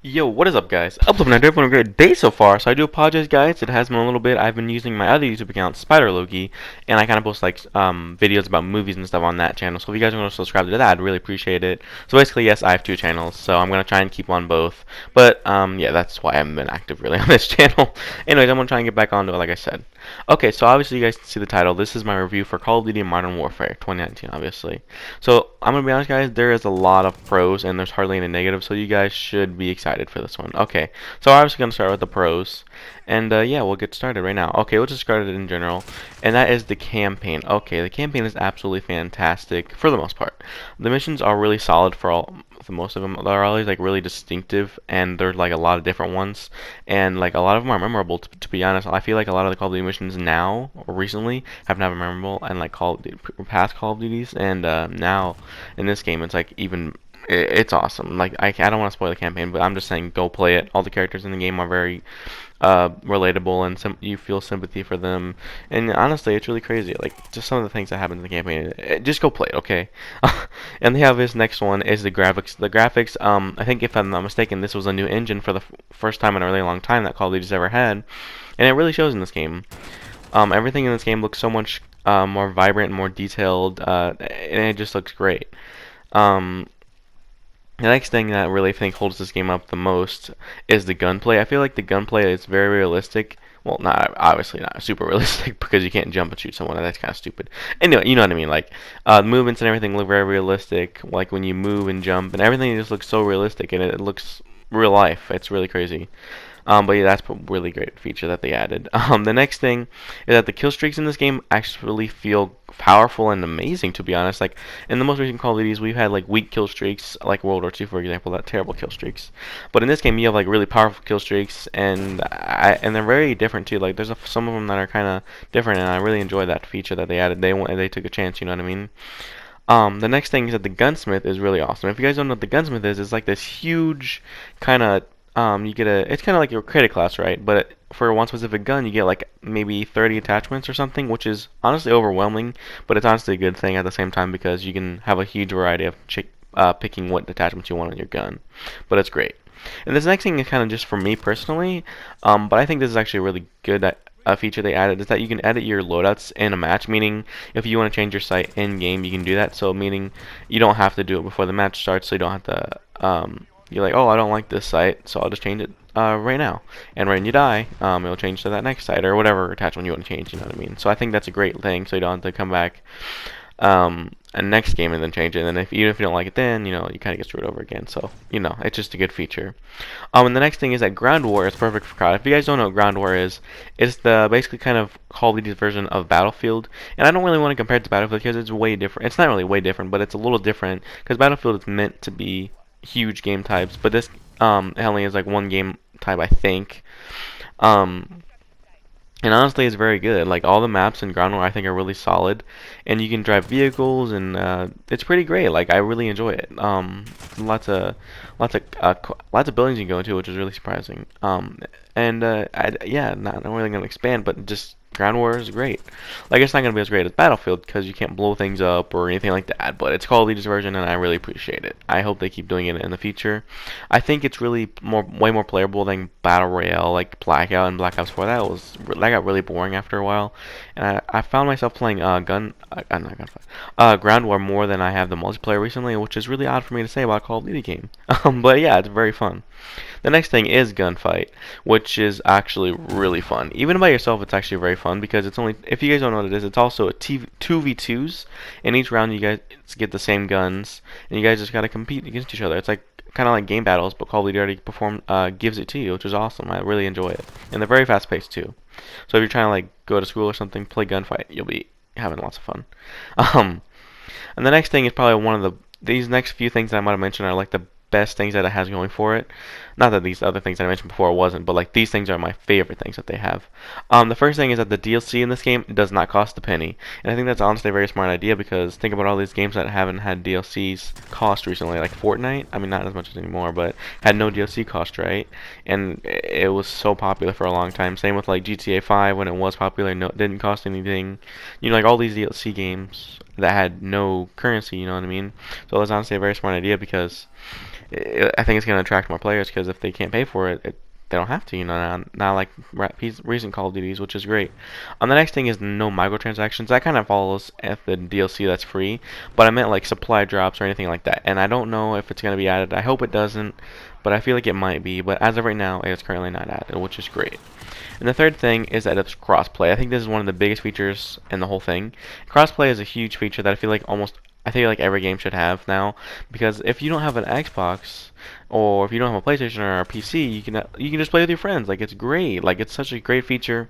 Yo, what is up, guys? UpLyft Knightt, having a great day so far. So I do apologize, guys. It has been a little bit. I've been using my other YouTube account, Spider Loki, and I kind of post like videos about movies and stuff on that channel. So if you guys want to subscribe to that, I'd really appreciate it. So basically, yes, I have two channels, so I'm gonna try and keep on both. But yeah, that's why I haven't been active really on this channel. Anyways, I'm gonna try and get back onto it, like I said. Okay, so obviously you guys can see the title. This is my review for Call of Duty Modern Warfare 2019, obviously. So I'm gonna be honest, guys. There is a lot of pros and there's hardly any negatives. So you guys should be excited for this one. Okay, so I'm just gonna start with the pros, and yeah, we'll get started right now. Okay, we'll just start it in general, and that is the campaign. Okay, the campaign is absolutely fantastic for the most part. The missions are really solid for most of them. They're always like really distinctive, and there's like a lot of different ones, and like a lot of them are memorable. To be honest, I feel like a lot of the Call of Duty missions now or recently have not been memorable, and like past Call of Duties, and now in this game it's like even it's awesome. Like I don't want to spoil the campaign, but I'm just saying go play it. All the characters in the game are very relatable, and you feel sympathy for them. And honestly, it's really crazy. Like just some of the things that happen in the campaign. Just go play it, okay? And they have this next one is the graphics. The graphics, I think if I'm not mistaken, this was a new engine for the first time in a really long time that Call of Duty's ever had, and it really shows in this game. Everything in this game looks so much more vibrant and more detailed, and it just looks great. Um, the next thing that I really think holds this game up the most is the gunplay. I feel like the gunplay is very realistic. Well, not obviously not super realistic because you can't jump and shoot someone. That's kind of stupid. Anyway, you know what I mean. Like the movements and everything look very realistic. Like when you move and jump and everything just looks so realistic, and it looks real life. It's really crazy. But yeah, that's a really great feature that they added. The next thing is that the kill streaks in this game actually feel powerful and amazing, to be honest. Like in the most recent Call of Duties, we've had like weak kill streaks, like World War II, for example, that terrible kill streaks. But in this game, you have like really powerful kill streaks, and they're very different too. Like there's some of them that are kind of different, and I really enjoy that feature that they added. They took a chance, you know what I mean? The next thing is that the gunsmith is really awesome. If you guys don't know what the gunsmith is, it's like this huge kind of you get it's kind of like your credit class, right? But for one specific gun, you get like maybe 30 attachments or something, which is honestly overwhelming, but it's honestly a good thing at the same time because you can have a huge variety of picking what attachments you want on your gun. But it's great. And this next thing is kind of just for me personally, but I think this is actually really good that a feature they added is that you can edit your loadouts in a match, meaning if you want to change your sight in game, you can do that. So meaning you don't have to do it before the match starts, so you don't have to you're like, oh, I don't like this site, so I'll just change it right now. And when you die, it'll change to that next site or whatever attachment you want to change. You know what I mean? So I think that's a great thing, so you don't have to come back a next game and then change it. And then even if you don't like it, then you kind of get screwed over again. So it's just a good feature. And the next thing is that Ground War is perfect for COD. If you guys don't know what Ground War is, it's the basically kind of Call of Duty's version of Battlefield. And I don't really want to compare it to Battlefield because it's way different. It's not really way different, but it's a little different because Battlefield is meant to be huge game types, but this only is like one game type, I think. Um, and honestly, it's very good. Like all the maps in Ground War, I think are really solid, and you can drive vehicles, and it's pretty great. Like I really enjoy it. Lots of buildings you can go into, which is really surprising. And yeah, not really gonna expand, but just Ground War is great. Like it's not gonna be as great as Battlefield because you can't blow things up or anything like that, but it's Call of Duty's version, and I really appreciate it. I hope they keep doing it in the future. I think it's really way more playable than Battle Royale, like Blackout and Black Ops 4. That got really boring after a while, and I found myself playing not Gunfight, Ground War more than I have the multiplayer recently, which is really odd for me to say about a Call of Duty game. But yeah, it's very fun. The next thing is Gunfight, which is actually really fun. Even by yourself, it's actually very fun because it's only, if you guys don't know what it is, it's also a 2v2s, and each round you guys get the same guns, and you guys just gotta compete against each other. It's like kind of like game battles, but Call of Duty already gives it to you, which is awesome. I really enjoy it, and they're very fast paced too. So if you're trying to like go to school or something, play Gunfight, you'll be having lots of fun. Um, and the next thing is probably one of these next few things that I might have mentioned are like the best things that it has going for it. Not that these other things that I mentioned before wasn't, but like these things are my favorite things that they have. The first thing is that the DLC in this game does not cost a penny, and I think that's honestly a very smart idea because think about all these games that haven't had DLCs cost recently, like Fortnite. I mean, not as much as anymore, but had no DLC cost, right? And it was so popular for a long time. Same with like GTA 5 when it was popular, no, it didn't cost anything. Like all these DLC games that had no currency. You know what I mean? So it was honestly a very smart idea because I think it's going to attract more players because if they can't pay for it, they don't have to, you know, not like recent Call of Duties, which is great. The next thing is no microtransactions. That kind of follows at the DLC that's free, but I meant like supply drops or anything like that. And I don't know if it's going to be added. I hope it doesn't, but I feel like it might be. But as of right now, it's currently not added, which is great. And the third thing is that it's crossplay. I think this is one of the biggest features in the whole thing. Crossplay is a huge feature that I feel like every game should have now, because if you don't have an Xbox or if you don't have a PlayStation or a PC, you can just play with your friends. Like it's great. Like it's such a great feature,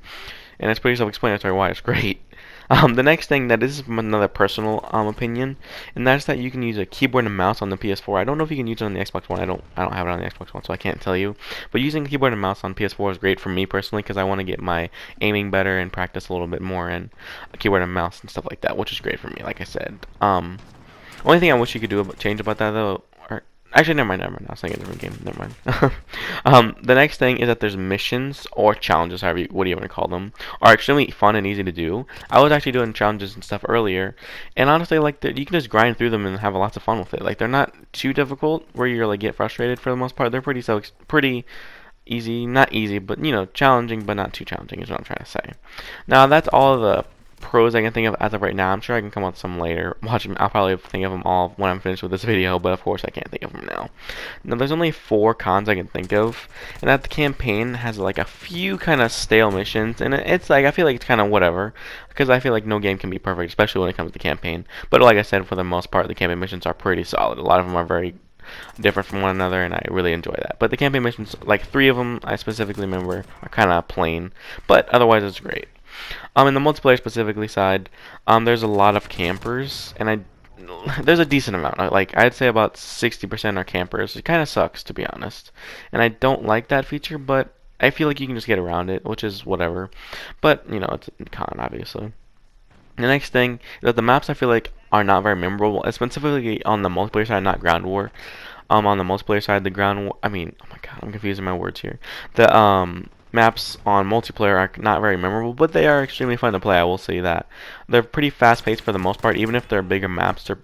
and it's pretty self-explanatory why it's great. The next thing that is another personal opinion, and that's that you can use a keyboard and mouse on the PS4. I don't know if you can use it on the Xbox One. I don't have it on the Xbox One, so I can't tell you. But using keyboard and mouse on PS4 is great for me personally because I want to get my aiming better and practice a little bit more in keyboard and mouse and stuff like that, which is great for me. Like I said, only thing I wish you could change about that though, or actually never mind. I was thinking a different game. Never mind. The next thing is that there's missions or challenges, what do you want to call them, are extremely fun and easy to do. I was actually doing challenges and stuff earlier, and honestly, like you can just grind through them and have lots of fun with it. Like they're not too difficult where you're like get frustrated for the most part. They're pretty easy, not easy, but you know, challenging, but not too challenging is what I'm trying to say. Now that's all of the pros I can think of as of right now. I'm sure I can come up with some later. I'll probably think of them all when I'm finished with this video, but of course I can't think of them now. Now there's only 4 cons I can think of, and that the campaign has like a few kind of stale missions, and it's like I feel like it's kind of whatever, because I feel like no game can be perfect, especially when it comes to campaign. But like I said, for the most part, the campaign missions are pretty solid. A lot of them are very different from one another, and I really enjoy that. But the campaign missions, like 3 of them I specifically remember, are kind of plain, but otherwise it's great. In the multiplayer specifically side, there's a lot of campers, and there's a decent amount. Like I'd say about 60% are campers. It kind of sucks to be honest, and I don't like that feature, but I feel like you can just get around it, which is whatever. But you know, it's a con obviously. The next thing is that the maps I feel like are not very memorable, specifically on the multiplayer side, not ground war. On the multiplayer side, the ground war, I mean, oh my god, I'm confusing my words here. The maps on multiplayer are not very memorable, but they are extremely fun to play. I will say that they're pretty fast-paced for the most part. Even if they're bigger maps, they're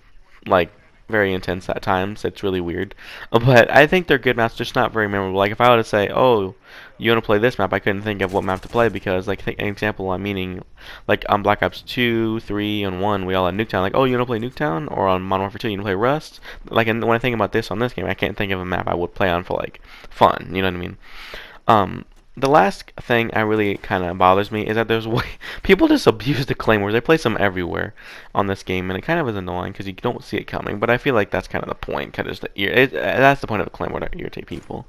like very intense at times. It's really weird, but I think they're good maps, just not very memorable. Like if I were to say, "Oh, you want to play this map?" I couldn't think of what map to play because, like, an example, I'm meaning, like on Black Ops 2, 3, and 1, we all had Nuketown. Like, oh, you want to play Nuketown? Or on Modern Warfare 2, you want to play Rust? Like, and when I think about this on this game, I can't think of a map I would play on for like fun. You know what I mean? The last thing I really kind of bothers me is that people just abuse the claymores. They place them everywhere on this game, and it kind of is annoying because you don't see it coming. But I feel like that's kind of the point, kind of that's the point of a claymore, to irritate people.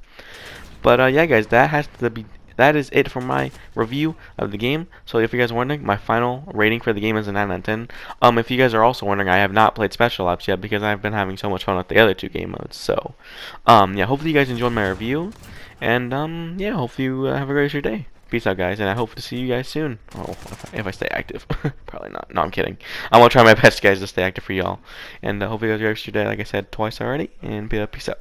But yeah, guys, that is it for my review of the game. So if you guys are wondering, my final rating for the game is a 9 out of 10. If you guys are also wondering, I have not played Special Ops yet because I've been having so much fun with the other 2 game modes. So yeah, hopefully you guys enjoyed my review. And yeah, hopefully you have a great rest of your day. Peace out, guys, and I hope to see you guys soon. Oh, if I stay active. Probably not. No, I'm kidding. I'm going to try my best, guys, to stay active for y'all. And hopefully you guys have a great rest of your day, like I said twice already. And peace out.